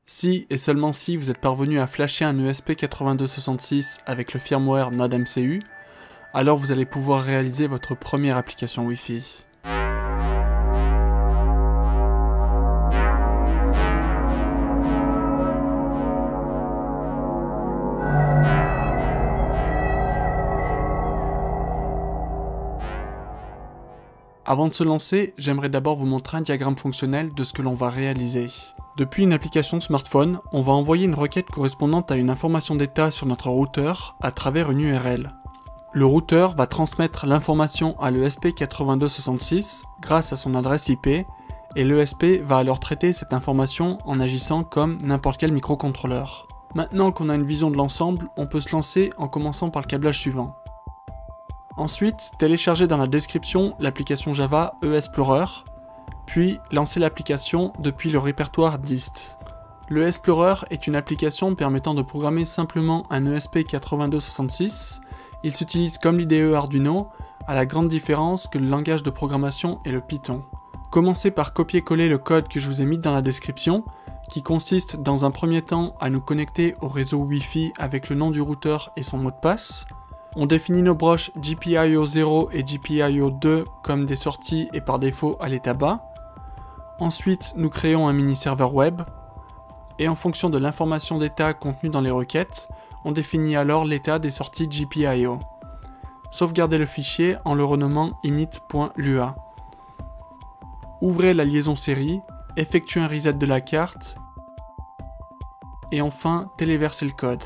Si et seulement si vous êtes parvenu à flasher un ESP8266 avec le firmware NodeMCU, alors vous allez pouvoir réaliser votre première application Wi-Fi. Avant de se lancer, j'aimerais d'abord vous montrer un diagramme fonctionnel de ce que l'on va réaliser. Depuis une application smartphone, on va envoyer une requête correspondante à une information d'état sur notre routeur à travers une URL. Le routeur va transmettre l'information à l'ESP8266 grâce à son adresse IP et l'ESP va alors traiter cette information en agissant comme n'importe quel microcontrôleur. Maintenant qu'on a une vision de l'ensemble, on peut se lancer en commençant par le câblage suivant. Ensuite, téléchargez dans la description l'application Java ESplorer, puis lancez l'application depuis le répertoire dist. Le ESplorer est une application permettant de programmer simplement un ESP8266. Il s'utilise comme l'IDE Arduino, à la grande différence que le langage de programmation est le Python. Commencez par copier-coller le code que je vous ai mis dans la description, qui consiste dans un premier temps à nous connecter au réseau Wi-Fi avec le nom du routeur et son mot de passe. On définit nos broches GPIO 0 et GPIO 2 comme des sorties et par défaut à l'état bas. Ensuite, nous créons un mini-serveur web. Et en fonction de l'information d'état contenue dans les requêtes, on définit alors l'état des sorties GPIO. Sauvegardez le fichier en le renommant init.lua. Ouvrez la liaison série, effectuez un reset de la carte et enfin téléversez le code.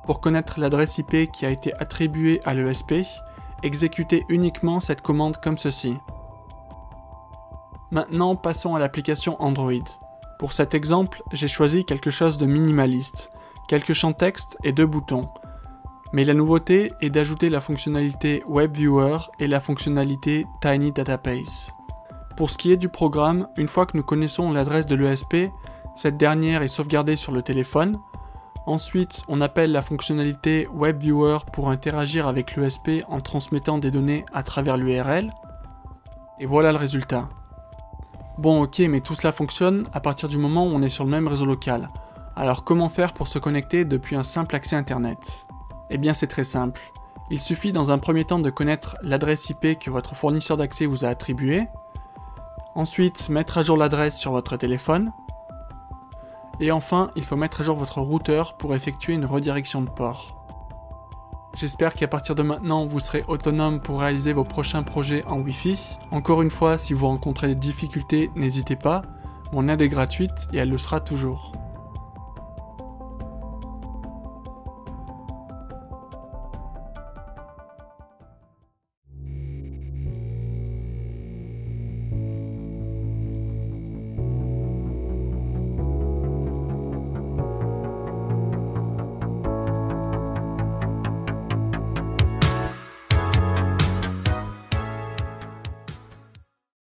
Pour connaître l'adresse IP qui a été attribuée à l'ESP, exécutez uniquement cette commande comme ceci. Maintenant, passons à l'application Android. Pour cet exemple, j'ai choisi quelque chose de minimaliste, quelques champs texte et 2 boutons. Mais la nouveauté est d'ajouter la fonctionnalité WebViewer et la fonctionnalité Tiny Database. Pour ce qui est du programme, une fois que nous connaissons l'adresse de l'ESP, cette dernière est sauvegardée sur le téléphone. Ensuite, on appelle la fonctionnalité WebViewer pour interagir avec l'ESP en transmettant des données à travers l'URL. Et voilà le résultat. Bon ok, mais tout cela fonctionne à partir du moment où on est sur le même réseau local. Alors comment faire pour se connecter depuis un simple accès internet? Eh bien c'est très simple. Il suffit dans un premier temps de connaître l'adresse IP que votre fournisseur d'accès vous a attribuée. Ensuite, mettre à jour l'adresse sur votre téléphone. Et enfin, il faut mettre à jour votre routeur pour effectuer une redirection de port. J'espère qu'à partir de maintenant, vous serez autonome pour réaliser vos prochains projets en Wi-Fi. Encore une fois, si vous rencontrez des difficultés, n'hésitez pas. Mon aide est gratuite et elle le sera toujours.